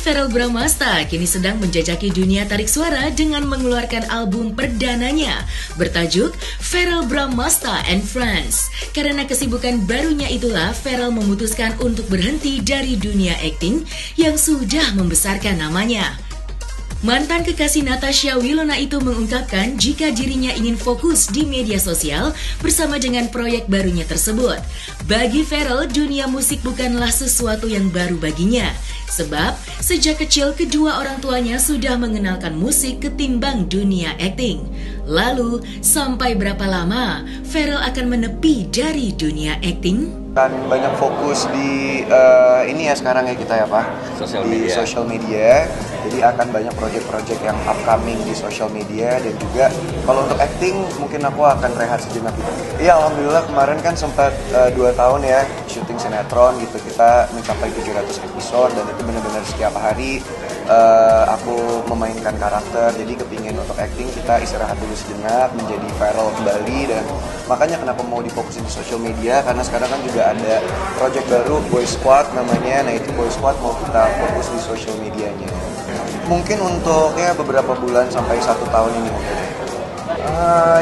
Verrell Bramasta kini sedang menjajaki dunia tarik suara dengan mengeluarkan album perdananya bertajuk Verrell Bramasta and Friends. Karena kesibukan barunya itulah Verrell memutuskan untuk berhenti dari dunia akting yang sudah membesarkan namanya. Mantan kekasih Natasha Wilona itu mengungkapkan jika dirinya ingin fokus di media sosial bersama dengan proyek barunya tersebut. Bagi Verrell, dunia musik bukanlah sesuatu yang baru baginya. Sebab, sejak kecil kedua orang tuanya sudah mengenalkan musik ketimbang dunia akting. Lalu, sampai berapa lama Verrell akan menepi dari dunia akting? Kan banyak fokus di ini ya sekarang ya kita ya Pak, di social media. Jadi akan banyak project-project yang upcoming di social media, dan juga kalau untuk acting mungkin aku akan rehat sejenak gitu. Iya, alhamdulillah kemarin kan sempat 2 tahun ya syuting sinetron gitu, kita mencapai 700 episode, dan itu benar-benar setiap hari aku memainkan karakter. Jadi kepingin untuk acting kita istirahat dulu sejenak, menjadi Verrell kembali, dan makanya kenapa mau difokusin di social media, karena sekarang kan juga ada project baru Boy Squad namanya. Nah itu Boy Squad mau kita fokus di social medianya. Mungkin untuk ya beberapa bulan sampai 1 tahun ini mungkin.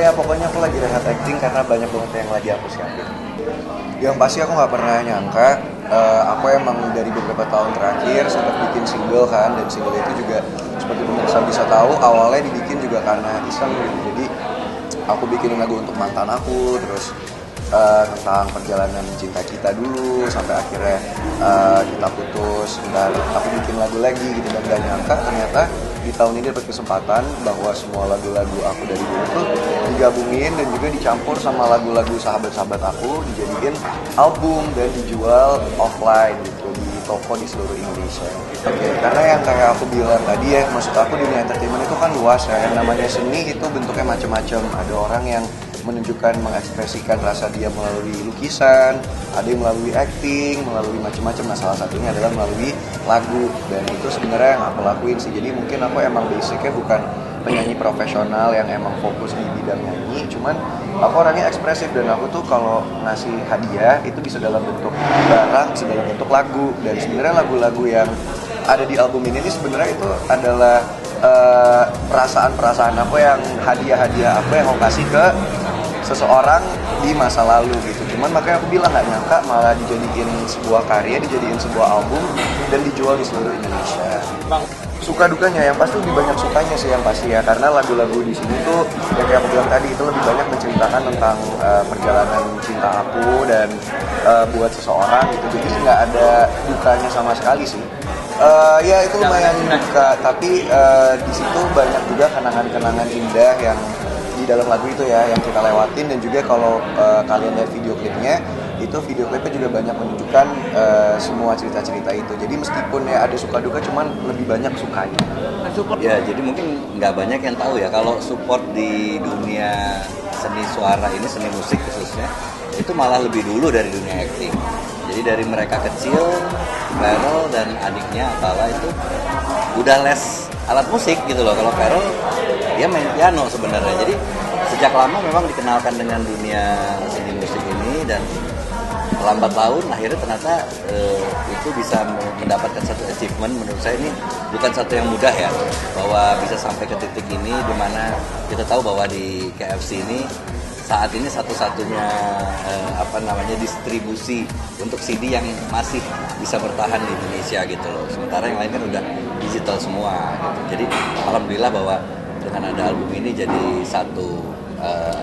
Ya pokoknya aku lagi rehat acting karena banyak banget yang lagi aku siapin. Yang pasti aku nggak pernah nyangka, aku emang dari beberapa tahun terakhir sempat bikin single kan, dan single itu juga seperti pemirsa bisa tahu awalnya dibikin juga karena iseng gitu. Jadi aku bikin lagu untuk mantan aku, terus tentang perjalanan cinta kita dulu sampai akhirnya kita putus, dan aku bikin lagu lagi gitu. Dan gak nyangka ternyata di tahun ini dapat kesempatan bahwa semua lagu-lagu aku dari dulu tuh digabungin dan juga dicampur sama lagu-lagu sahabat-sahabat aku, dijadiin album dan dijual offline gitu di toko di seluruh Indonesia. Oke, karena yang kayak aku bilang tadi ya, maksud aku dunia entertainment itu kan luas ya. Yang namanya seni itu bentuknya macam-macam. Ada orang yang menunjukkan, mengekspresikan rasa dia melalui lukisan, ada yang melalui acting, melalui macam-macam. Nah salah satunya adalah melalui lagu, dan itu sebenarnya yang aku lakuin sih. Jadi mungkin aku emang basicnya bukan penyanyi profesional yang emang fokus di bidang nyanyi, cuman aku orangnya ekspresif, dan aku tuh kalau ngasih hadiah itu bisa dalam bentuk barang, bisa dalam bentuk lagu. Dan sebenarnya lagu-lagu yang ada di album ini sebenarnya itu adalah perasaan-perasaan aku, yang hadiah-hadiah aku yang mau kasih ke seseorang di masa lalu gitu. Cuman makanya aku bilang gak nyangka malah dijadiin sebuah karya, dijadiin sebuah album, dan dijual di seluruh Indonesia. Suka dukanya yang pasti lebih banyak sukanya sih yang pasti ya, karena lagu-lagu di sini tuh yang kayak aku bilang tadi itu lebih banyak menceritakan tentang perjalanan cinta aku dan buat seseorang gitu. Jadi nggak ada dukanya sama sekali sih. Ya itu lumayan duka, tapi di situ banyak juga kenangan-kenangan indah yang di dalam lagu itu ya, yang kita lewatin. Dan juga kalau kalian lihat video klipnya, itu video klipnya juga banyak menunjukkan semua cerita-cerita itu. Jadi meskipun ya ada suka duka, cuman lebih banyak sukanya. Ya, jadi mungkin nggak banyak yang tahu ya kalau support di dunia seni suara ini, seni musik khususnya, itu malah lebih dulu dari dunia acting. Jadi dari mereka kecil, Verrell dan adiknya Atala itu udah les alat musik gitu loh. Kalau Verrell dia main piano sebenarnya. Jadi sejak lama memang dikenalkan dengan dunia seni musik ini, dan lambat laun akhirnya ternyata itu bisa mendapatkan satu achievement. Menurut saya ini bukan satu yang mudah ya, bahwa bisa sampai ke titik ini, dimana kita tahu bahwa di KFC ini saat ini satu-satunya distribusi untuk CD yang masih bisa bertahan di Indonesia gitu loh. Sementara yang lain kan udah digital semua gitu. Jadi alhamdulillah bahwa dengan ada album ini jadi satu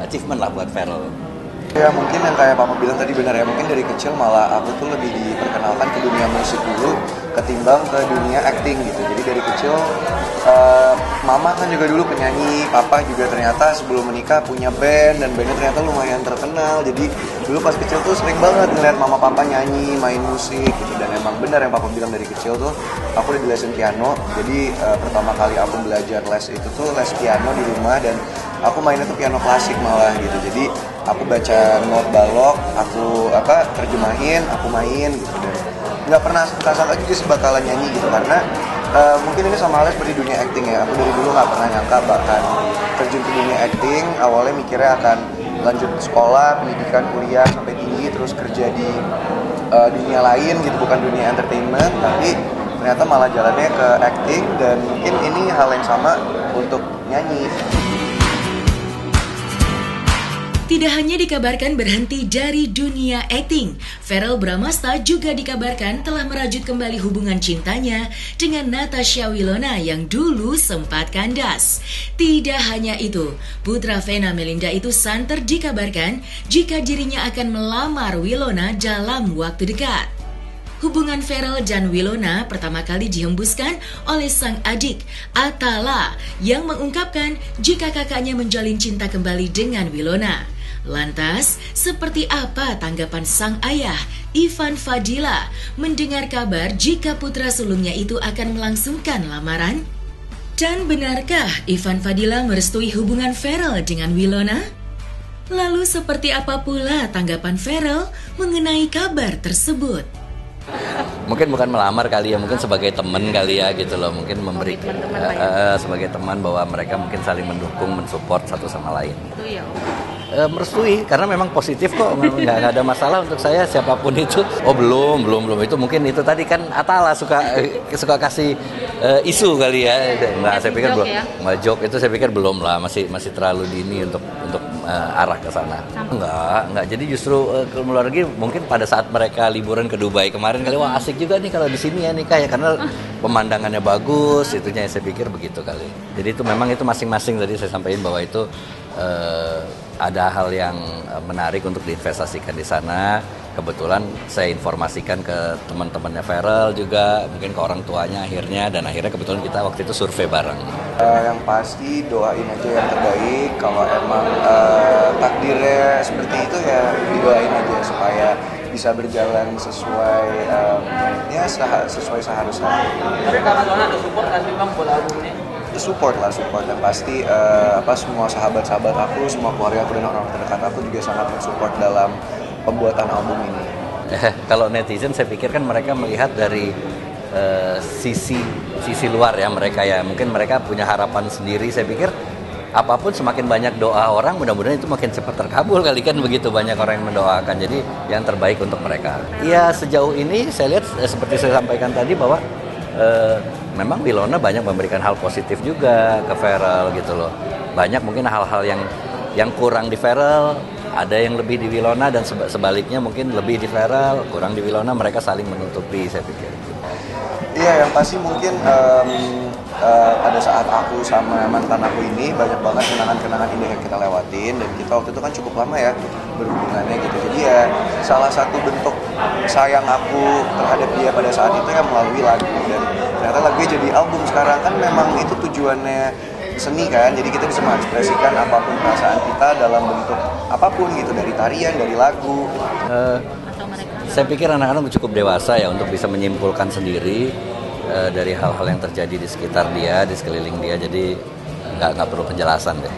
achievement lah buat Verrell. Ya mungkin yang kayak Papa bilang tadi benar ya, mungkin dari kecil malah aku tuh lebih diperkenalkan ke dunia musik dulu ketimbang ke dunia acting gitu. Jadi dari kecil mama kan juga dulu penyanyi, papa juga ternyata sebelum menikah punya band, dan bandnya ternyata lumayan terkenal. Jadi dulu pas kecil tuh sering banget ngeliat mama papa nyanyi, main musik gitu. Dan emang benar yang papa bilang, dari kecil tuh aku udah dilesin piano. Jadi pertama kali aku belajar les itu tuh les piano di rumah, dan aku mainnya tuh piano klasik malah gitu. Jadi aku baca not balok, aku terjemahin, aku main gitu. Dan nggak pernah sangka juga sih bakalan nyanyi gitu, karena mungkin ini sama halnya seperti dunia acting ya. Aku dari dulu nggak pernah nyangka bahkan terjun ke dunia acting. Awalnya mikirnya akan lanjut sekolah, pendidikan, kuliah sampai tinggi, terus kerja di dunia lain gitu, bukan dunia entertainment. Tapi ternyata malah jalannya ke acting, dan mungkin ini hal yang sama untuk nyanyi. Tidak hanya dikabarkan berhenti dari dunia akting, Verrell Bramasta juga dikabarkan telah merajut kembali hubungan cintanya dengan Natasha Wilona yang dulu sempat kandas. Tidak hanya itu, putra Vena Melinda itu santer dikabarkan jika dirinya akan melamar Wilona dalam waktu dekat. Hubungan Verrell dan Wilona pertama kali dihembuskan oleh sang adik, Atala, yang mengungkapkan jika kakaknya menjalin cinta kembali dengan Wilona. Lantas, seperti apa tanggapan sang ayah, Ivan Fadila, mendengar kabar jika putra sulungnya itu akan melangsungkan lamaran? Dan benarkah Ivan Fadila merestui hubungan Verrell dengan Wilona? Lalu seperti apa pula tanggapan Verrell mengenai kabar tersebut? Mungkin bukan melamar kali ya, mungkin sebagai teman kali ya gitu loh, mungkin memberi sebagai teman bahwa mereka mungkin saling mendukung, mensupport satu sama lain. Merestui karena memang positif kok, nggak ada masalah untuk saya siapapun itu. Oh belum itu mungkin itu tadi kan Atala suka kasih isu kali ya. Nggak, saya pikir belum. Nggak joke itu saya pikir belum lah, masih terlalu dini untuk arah ke sana. Enggak. Jadi justru ke luar negeri mungkin pada saat mereka liburan ke Dubai kemarin kali, wah asik juga nih kalau di sini ya nikah ya, karena pemandangannya bagus, itunya saya pikir begitu kali. Jadi itu memang itu masing-masing tadi saya sampaikan bahwa itu ada hal yang menarik untuk diinvestasikan di sana. Kebetulan saya informasikan ke teman-temannya Verrell juga, mungkin ke orang tuanya akhirnya, dan akhirnya kebetulan kita waktu itu survei bareng. Yang pasti doain aja yang terbaik. Kalau emang takdirnya seperti itu ya didoain aja supaya bisa berjalan sesuai sesuai seharusnya. Tapi kalau ada support kan Bang buat albumnya? Support dan pasti semua sahabat-sahabat aku, semua keluarga aku dan orang terdekat aku juga sangat mensupport dalam pembuatan album ini. Kalau netizen saya pikir kan mereka melihat dari sisi luar ya mereka ya, mungkin mereka punya harapan sendiri. Saya pikir apapun semakin banyak doa orang, mudah-mudahan itu makin cepat terkabul kali kan, begitu banyak orang yang mendoakan. Jadi yang terbaik untuk mereka. Ya sejauh ini saya lihat seperti saya sampaikan tadi bahwa memang Wilona banyak memberikan hal positif juga ke Verrell gitu loh. Banyak mungkin hal-hal yang kurang di Verrell, ada yang lebih di Wilona, dan sebaliknya mungkin lebih di Verrell, kurang di Wilona, mereka saling menutupi saya pikir. Iya, yang pasti mungkin pada saat aku sama mantan aku ini banyak banget kenangan-kenangan indah yang kita lewatin, dan kita waktu itu kan cukup lama ya berhubungannya gitu. Jadi ya salah satu bentuk sayang aku terhadap dia pada saat itu ya melalui lagu, dan ternyata lagunya jadi album sekarang. Kan memang itu tujuannya seni kan, jadi kita bisa mengekspresikan apapun perasaan kita dalam bentuk apapun gitu, dari tarian, dari lagu. Saya pikir anak-anak cukup dewasa ya untuk bisa menyimpulkan sendiri dari hal-hal yang terjadi di sekitar dia, di sekeliling dia, jadi nggak perlu penjelasan deh.